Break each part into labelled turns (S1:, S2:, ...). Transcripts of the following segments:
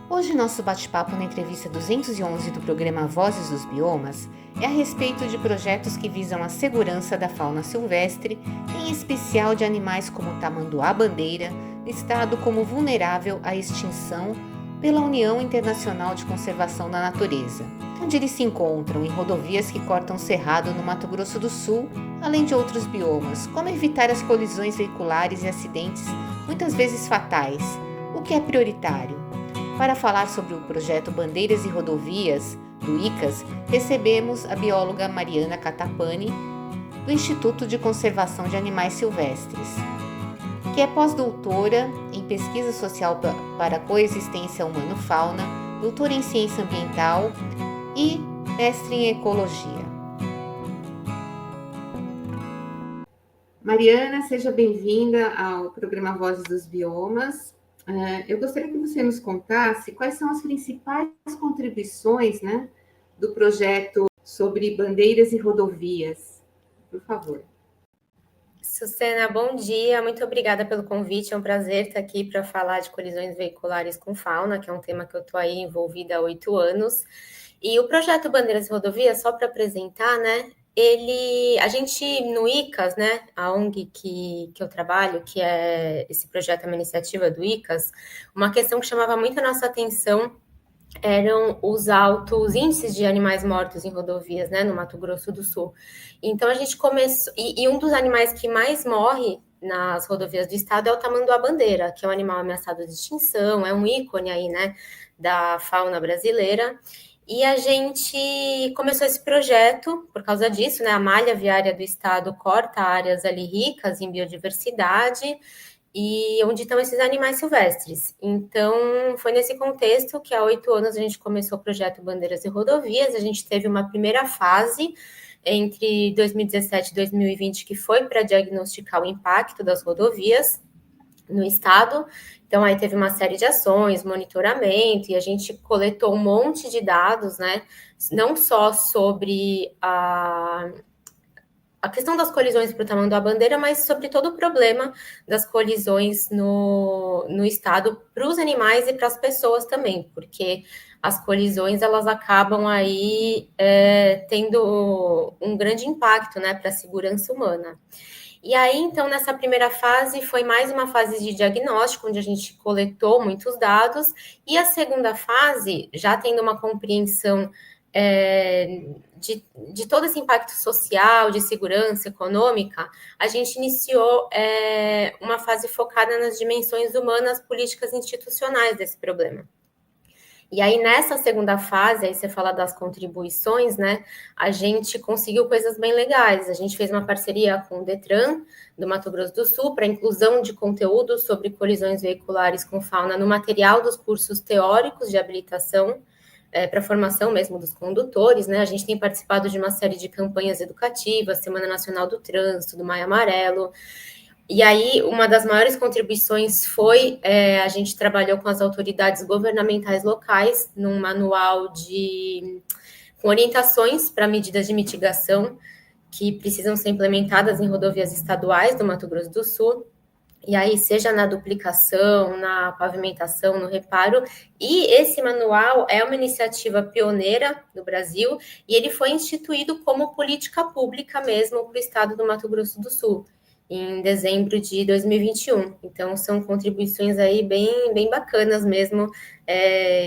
S1: Hoje nosso bate-papo na entrevista 211 do programa Vozes dos Biomas é a respeito de projetos que visam a segurança da fauna silvestre, em especial de animais como o tamanduá-bandeira, listado como vulnerável à extinção pela União Internacional de Conservação da Natureza, onde eles se encontram em rodovias que cortam o cerrado no Mato Grosso do Sul, além de outros biomas, como evitar as colisões veiculares e acidentes, muitas vezes fatais, o que é prioritário. Para falar sobre o projeto Bandeiras e Rodovias, do ICAS, recebemos a bióloga Mariana Catapani, do Instituto de Conservação de Animais Silvestres, que é pós-doutora em Pesquisa Social para Coexistência Humano-Fauna, doutora em Ciência Ambiental e mestre em Ecologia. Mariana, seja bem-vinda ao programa Vozes dos Biomas. Eu gostaria que você nos contasse quais são as principais contribuições, do projeto sobre bandeiras e rodovias. Por favor.
S2: Sucena, bom dia. Muito obrigada pelo convite. É um prazer estar aqui para falar de colisões veiculares com fauna, que é um tema que eu estou aí envolvida há 8 anos. E o projeto Bandeiras e Rodovias, só para apresentar, a gente, no ICAS, a ONG que eu trabalho, que é esse projeto, é uma iniciativa do ICAS, uma questão que chamava muito a nossa atenção eram os altos índices de animais mortos em rodovias, no Mato Grosso do Sul. Então, a gente começou... E um dos animais que mais morre nas rodovias do estado é o tamanduá-bandeira, que é um animal ameaçado de extinção, é um ícone aí, da fauna brasileira. E a gente começou esse projeto por causa disso, a malha viária do estado corta áreas ali ricas em biodiversidade e onde estão esses animais silvestres. Então, foi nesse contexto que há 8 anos a gente começou o projeto Bandeiras e Rodovias. A gente teve uma primeira fase entre 2017 e 2020, que foi para diagnosticar o impacto das rodovias no estado. Então, aí teve uma série de ações, monitoramento, e a gente coletou um monte de dados, não só sobre a questão das colisões para o tamanduá-bandeira, mas sobre todo o problema das colisões no estado para os animais e para as pessoas também, porque as colisões elas acabam aí tendo um grande impacto, para a segurança humana. E aí, então, nessa primeira fase, foi mais uma fase de diagnóstico, onde a gente coletou muitos dados, e a segunda fase, já tendo uma compreensão de todo esse impacto social, de segurança econômica, a gente iniciou uma fase focada nas dimensões humanas, políticas e institucionais desse problema. E aí, nessa segunda fase, aí você fala das contribuições, a gente conseguiu coisas bem legais. A gente fez uma parceria com o Detran, do Mato Grosso do Sul, para inclusão de conteúdo sobre colisões veiculares com fauna no material dos cursos teóricos de habilitação, para a formação mesmo dos condutores, A gente tem participado de uma série de campanhas educativas, Semana Nacional do Trânsito, do Maio Amarelo. E aí, uma das maiores contribuições foi a gente trabalhou com as autoridades governamentais locais num manual com orientações para medidas de mitigação que precisam ser implementadas em rodovias estaduais do Mato Grosso do Sul. E aí, seja na duplicação, na pavimentação, no reparo. E esse manual é uma iniciativa pioneira do Brasil e ele foi instituído como política pública mesmo para o estado do Mato Grosso do Sul, em dezembro de 2021. Então, são contribuições aí bem bacanas mesmo,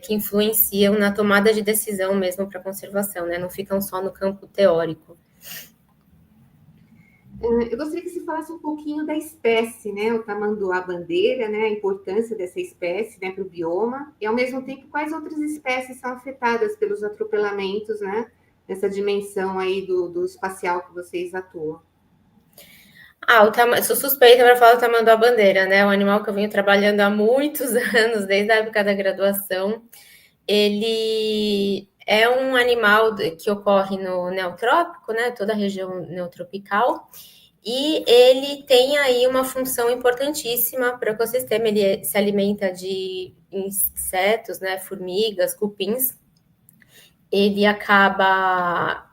S2: que influenciam na tomada de decisão mesmo para a conservação, Não ficam só no campo teórico.
S1: Eu gostaria que você falasse um pouquinho da espécie, o tamanduá-bandeira, a importância dessa espécie, para o bioma, e ao mesmo tempo quais outras espécies são afetadas pelos atropelamentos, nessa dimensão aí do espacial que vocês atuam.
S2: Sou suspeita para falar do tamanduá-bandeira, É um animal que eu venho trabalhando há muitos anos, desde a época da graduação. Ele é um animal que ocorre no neotrópico, toda a região neotropical, e ele tem aí uma função importantíssima para o ecossistema. Ele se alimenta de insetos, formigas, cupins. Ele acaba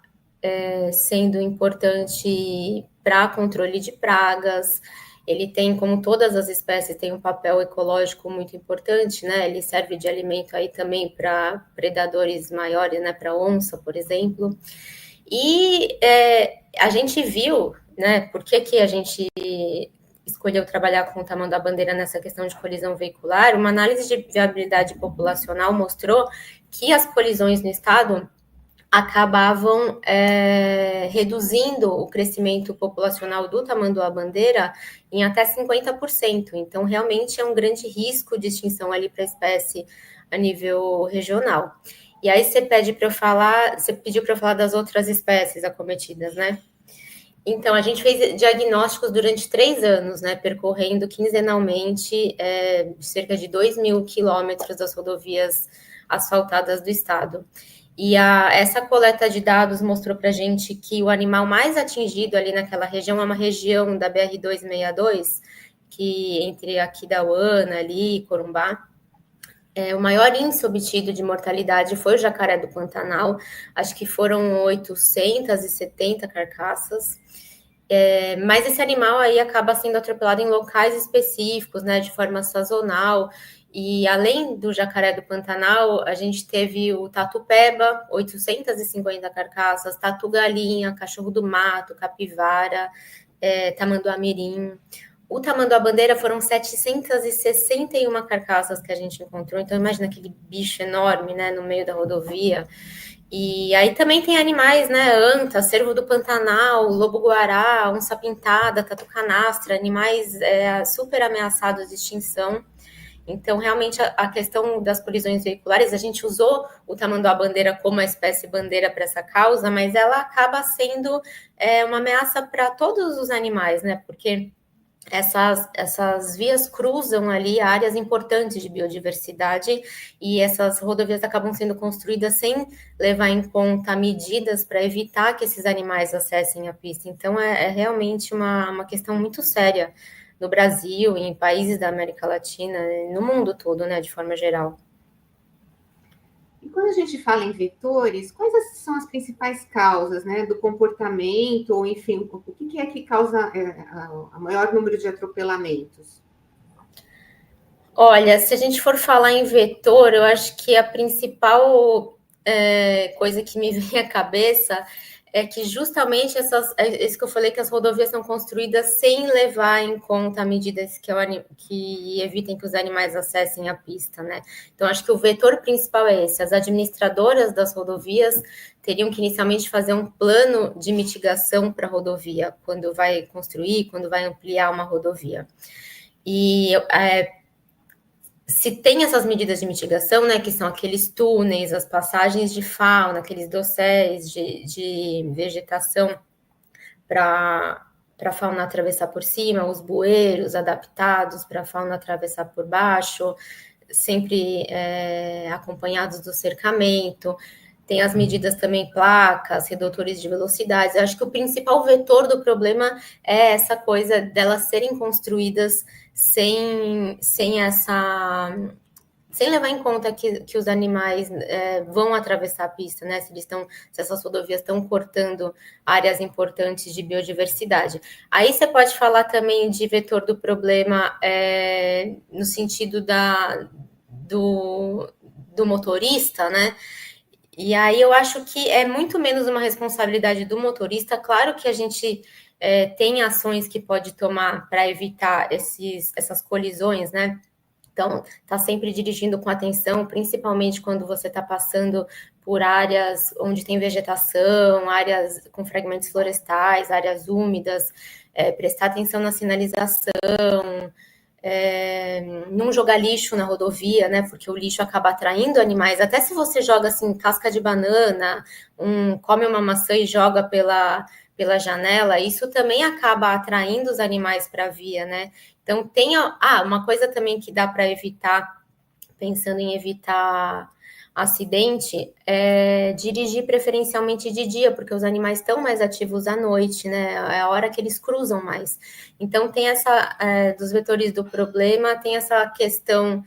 S2: sendo importante para controle de pragas. ele tem, como todas as espécies, tem um papel ecológico muito importante, né? Ele serve de alimento aí também para predadores maiores, né? Para onça, por exemplo. E a gente viu, né? Por que a gente escolheu trabalhar com o tamanho da bandeira nessa questão de colisão veicular? Uma análise de viabilidade populacional mostrou que as colisões no estado acabavam reduzindo o crescimento populacional do tamanduá-bandeira em até 50%. Então, realmente é um grande risco de extinção ali para a espécie a nível regional. E aí você pediu para eu falar das outras espécies acometidas, né? Então, a gente fez diagnósticos durante 3 anos, né, percorrendo quinzenalmente cerca de 2.000 quilômetros das rodovias asfaltadas do estado. E essa coleta de dados mostrou para a gente que o animal mais atingido ali naquela região é uma região da BR-262, que entre Aquidauana, ali, Corumbá. O maior índice obtido de mortalidade foi o jacaré do Pantanal, acho que foram 870 carcaças. Mas esse animal aí acaba sendo atropelado em locais específicos, né, de forma sazonal. E além do jacaré do Pantanal, a gente teve o tatu-peba, 850 carcaças, tatu-galinha, cachorro do mato, capivara, tamanduá-mirim. O tamanduá-bandeira foram 761 carcaças que a gente encontrou. Então, imagina aquele bicho enorme, né, no meio da rodovia. E aí também tem animais, né? Anta, cervo do Pantanal, lobo-guará, onça-pintada, tatu-canastra, animais super ameaçados de extinção. Então, realmente, a questão das colisões veiculares, a gente usou o tamanduá-bandeira como a espécie bandeira para essa causa, mas ela acaba sendo uma ameaça para todos os animais, né? Porque essas vias cruzam ali áreas importantes de biodiversidade e essas rodovias acabam sendo construídas sem levar em conta medidas para evitar que esses animais acessem a pista. Então, é realmente uma questão muito séria no Brasil, em países da América Latina, no mundo todo, né, de forma geral.
S1: E quando a gente fala em vetores, quais são as principais causas, né, do comportamento, ou enfim, o que é que causa a maior número de atropelamentos?
S2: Olha, se a gente for falar em vetor, eu acho que a principal coisa que me vem à cabeça é que justamente isso que eu falei, que as rodovias são construídas sem levar em conta medidas que evitem que os animais acessem a pista, né? Então, acho que o vetor principal é esse. As administradoras das rodovias teriam que inicialmente fazer um plano de mitigação para a rodovia, quando vai construir, quando vai ampliar uma rodovia. E se tem essas medidas de mitigação, né, que são aqueles túneis, as passagens de fauna, aqueles dosséis de vegetação para a fauna atravessar por cima, os bueiros adaptados para a fauna atravessar por baixo, sempre acompanhados do cercamento. Tem as medidas também, placas, redutores de velocidades. Eu acho que o principal vetor do problema é essa coisa delas serem construídas sem levar em conta que os animais vão atravessar a pista, né? Se essas rodovias estão cortando áreas importantes de biodiversidade. Aí você pode falar também de vetor do problema no sentido do motorista, né? E aí eu acho que é muito menos uma responsabilidade do motorista. Claro que a gente tem ações que pode tomar para evitar essas colisões, né? Então, tá sempre dirigindo com atenção, principalmente quando você está passando por áreas onde tem vegetação, áreas com fragmentos florestais, áreas úmidas, prestar atenção na sinalização, não jogar lixo na rodovia, né? Porque o lixo acaba atraindo animais. Até se você joga assim casca de banana, come uma maçã e joga pela janela, isso também acaba atraindo os animais para a via, né? Então tem uma coisa também que dá para evitar, pensando em evitar acidente, dirigir preferencialmente de dia, porque os animais estão mais ativos à noite, né? É a hora que eles cruzam mais. Então, tem dos vetores do problema, tem essa questão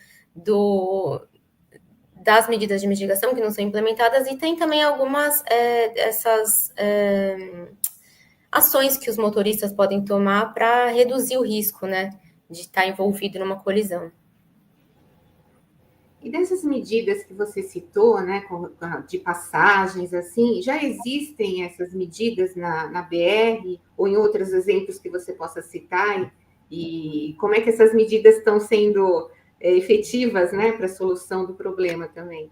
S2: das medidas de mitigação que não são implementadas, e tem também algumas ações que os motoristas podem tomar para reduzir o risco, né, de estar envolvido numa colisão.
S1: E dessas medidas que você citou, né, de passagens, assim, já existem essas medidas na BR ou em outros exemplos que você possa citar? E como é que essas medidas estão sendo efetivas, né, para a solução do problema também?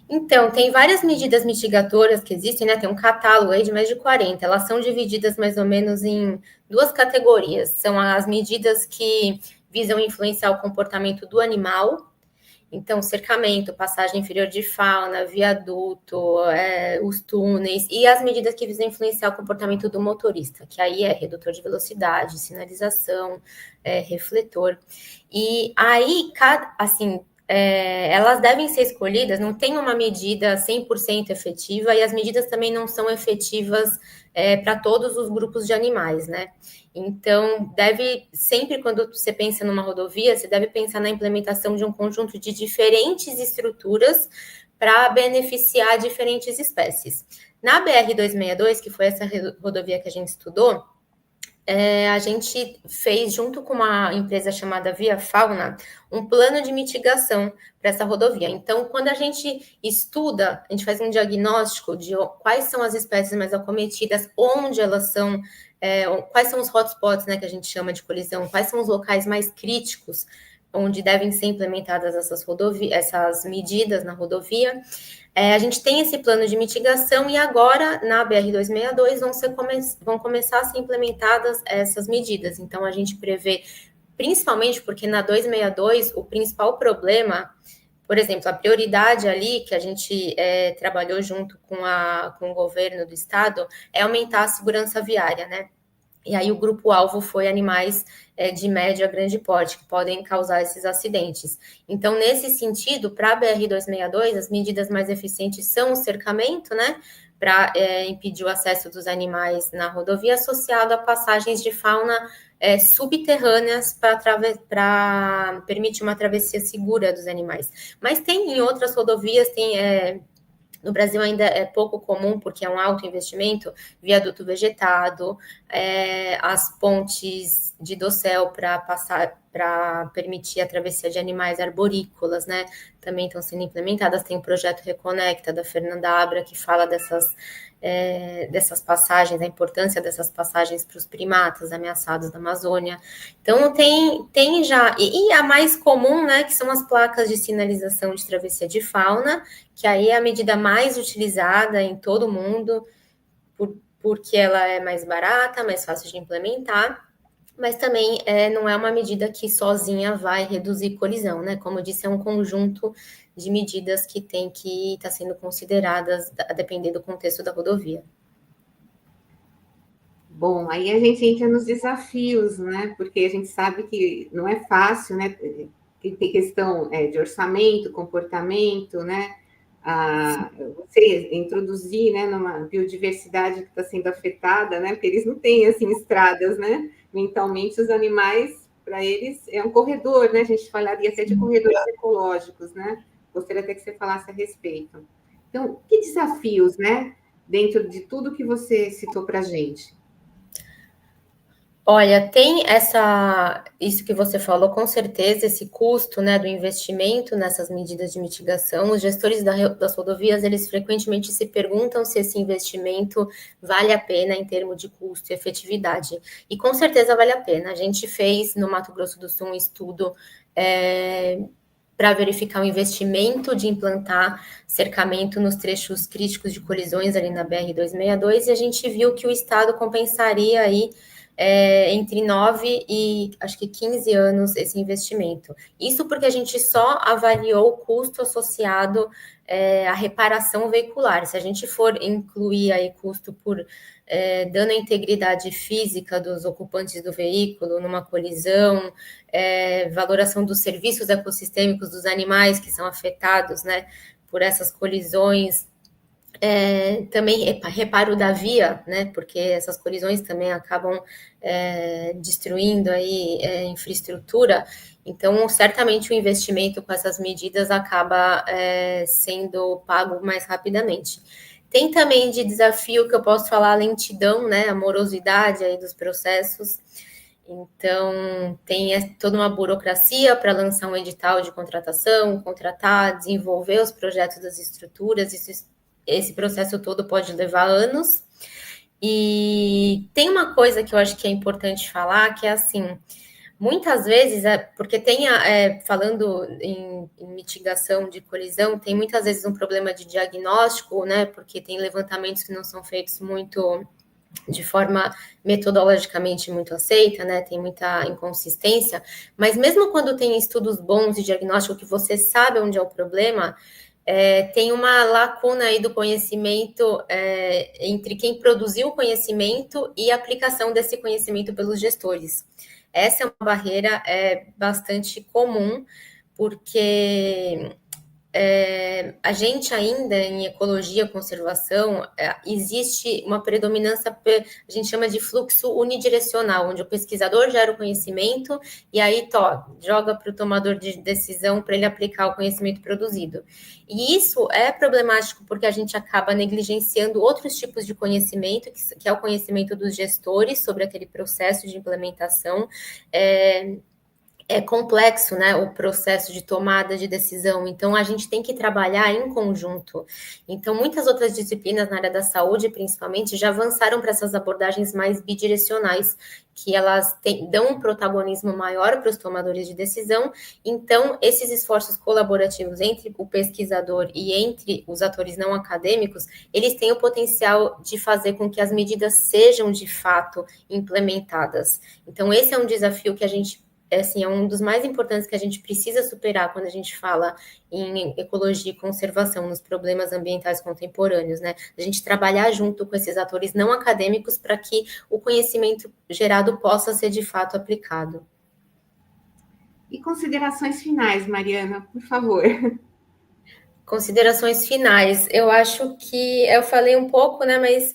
S2: Então, tem várias medidas mitigadoras que existem, né? Tem um catálogo aí de mais de 40. Elas são divididas mais ou menos em duas categorias. São as medidas que visam influenciar o comportamento do animal. Então, cercamento, passagem inferior de fauna, viaduto, os túneis, e as medidas que visam influenciar o comportamento do motorista, que aí é redutor de velocidade, sinalização, refletor. E aí, assim, elas devem ser escolhidas, não tem uma medida 100% efetiva, e as medidas também não são efetivas para todos os grupos de animais, né? Então, sempre quando você pensa numa rodovia, você deve pensar na implementação de um conjunto de diferentes estruturas para beneficiar diferentes espécies. Na BR-262, que foi essa rodovia que a gente estudou, a gente fez, junto com uma empresa chamada Via Fauna, um plano de mitigação para essa rodovia. Então, quando a gente estuda, a gente faz um diagnóstico de quais são as espécies mais acometidas, onde elas são, quais são os hotspots, né, que a gente chama de colisão, quais são os locais mais críticos onde devem ser implementadas essas medidas na rodovia. A gente tem esse plano de mitigação e agora, na BR-262, vão começar a ser implementadas essas medidas. Então, a gente prevê, principalmente porque na 262, o principal problema, por exemplo, a prioridade ali, que a gente trabalhou junto com o governo do estado, é aumentar a segurança viária, né? E aí o grupo-alvo foi animais de médio a grande porte, que podem causar esses acidentes. Então, nesse sentido, para a BR-262, as medidas mais eficientes são o cercamento, né, para impedir o acesso dos animais na rodovia, associado a passagens de fauna subterrâneas para permitir uma travessia segura dos animais. Mas tem em outras rodovias, no Brasil ainda é pouco comum, porque é um alto investimento, viaduto vegetado, as pontes de dossel para permitir a travessia de animais arborícolas, né? Também estão sendo implementadas. Tem o projeto Reconecta, da Fernanda Abra, que fala dessas passagens, a importância dessas passagens para os primatas ameaçados da Amazônia. Então, tem já... E a mais comum, né, que são as placas de sinalização de travessia de fauna, que aí é a medida mais utilizada em todo o mundo, porque ela é mais barata, mais fácil de implementar, mas também não é uma medida que sozinha vai reduzir colisão, né? Como eu disse, é um conjunto de medidas que tem que estar sendo consideradas a depender do contexto da rodovia.
S1: Bom, aí a gente entra nos desafios, né? Porque a gente sabe que não é fácil, né? Tem questão de orçamento, comportamento, né? Você introduzir, né, numa biodiversidade que está sendo afetada, né? Porque eles não têm assim estradas, né? Mentalmente, os animais, para eles, é um corredor, né? A gente falaria até de corredores ecológicos, né? Gostaria até que você falasse a respeito. Então, que desafios, né? Dentro de tudo que você citou para a gente.
S2: Olha, tem isso que você falou, com certeza, esse custo, né, do investimento nessas medidas de mitigação. Os gestores das rodovias, eles frequentemente se perguntam se esse investimento vale a pena em termos de custo e efetividade. E com certeza vale a pena. A gente fez no Mato Grosso do Sul um estudo para verificar o investimento de implantar cercamento nos trechos críticos de colisões ali na BR-262, e a gente viu que o Estado compensaria aí entre 9 e acho que 15 anos esse investimento. Isso porque a gente só avaliou o custo associado à reparação veicular. Se a gente for incluir aí custo por dano à integridade física dos ocupantes do veículo numa colisão, valoração dos serviços ecossistêmicos dos animais que são afetados, né, por essas colisões, também reparo da via, né, porque essas colisões também acabam destruindo aí infraestrutura. Então, certamente o investimento com essas medidas acaba sendo pago mais rapidamente. Tem também de desafio que eu posso falar a lentidão, né, a morosidade aí dos processos. Então, tem toda uma burocracia para lançar um edital de contratação, contratar, desenvolver os projetos das estruturas, esse processo todo pode levar anos. E tem uma coisa que eu acho que é importante falar, que é assim, muitas vezes, porque falando em mitigação de colisão, tem muitas vezes um problema de diagnóstico, né? Porque tem levantamentos que não são feitos muito de forma metodologicamente muito aceita, né? Tem muita inconsistência, mas mesmo quando tem estudos bons de diagnóstico que você sabe onde é o problema, tem uma lacuna aí do conhecimento entre quem produziu o conhecimento e a aplicação desse conhecimento pelos gestores. Essa é uma barreira bastante comum, porque a gente ainda em ecologia, conservação, existe uma predominância, a gente chama de fluxo unidirecional, onde o pesquisador gera o conhecimento e aí joga para o tomador de decisão para ele aplicar o conhecimento produzido. E isso é problemático porque a gente acaba negligenciando outros tipos de conhecimento, que é o conhecimento dos gestores sobre aquele processo de implementação. É complexo, né, o processo de tomada de decisão, então a gente tem que trabalhar em conjunto. Então, muitas outras disciplinas na área da saúde, principalmente, já avançaram para essas abordagens mais bidirecionais, que elas dão um protagonismo maior para os tomadores de decisão. Então, esses esforços colaborativos entre o pesquisador e entre os atores não acadêmicos, eles têm o potencial de fazer com que as medidas sejam, de fato, implementadas. Então, esse é um desafio que a gente é um dos mais importantes que a gente precisa superar quando a gente fala em ecologia e conservação, nos problemas ambientais contemporâneos, né? A gente trabalhar junto com esses atores não acadêmicos para que o conhecimento gerado possa ser de fato aplicado.
S1: E considerações finais, Mariana, por favor.
S2: Considerações finais. Eu acho que eu falei um pouco, né? Mas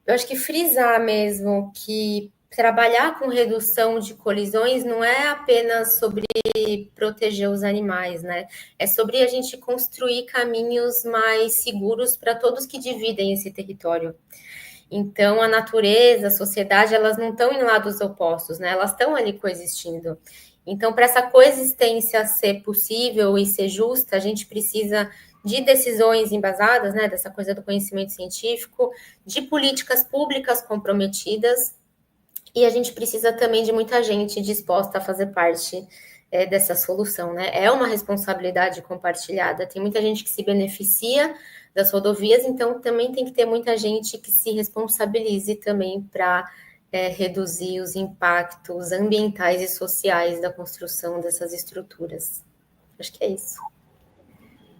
S2: eu acho que frisar mesmo que trabalhar com redução de colisões não é apenas sobre proteger os animais, né? É sobre a gente construir caminhos mais seguros para todos que dividem esse território. Então, a natureza, a sociedade, elas não estão em lados opostos, né? Elas estão ali coexistindo. Então, para essa coexistência ser possível e ser justa, a gente precisa de decisões embasadas, né? Dessa coisa do conhecimento científico, de políticas públicas comprometidas, e a gente precisa também de muita gente disposta a fazer parte dessa solução, né? É uma responsabilidade compartilhada. Tem muita gente que se beneficia das rodovias, então também tem que ter muita gente que se responsabilize também para reduzir os impactos ambientais e sociais da construção dessas estruturas. Acho que é isso.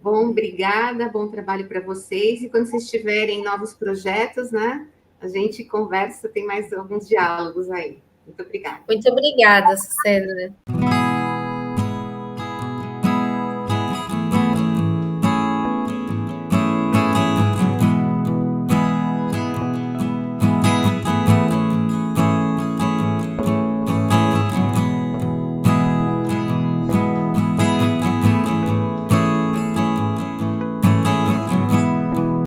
S1: Bom, obrigada, bom trabalho para vocês. E quando vocês tiverem novos projetos, né? A gente conversa, tem mais alguns diálogos aí. Muito obrigada.
S2: Muito obrigada, Sucena.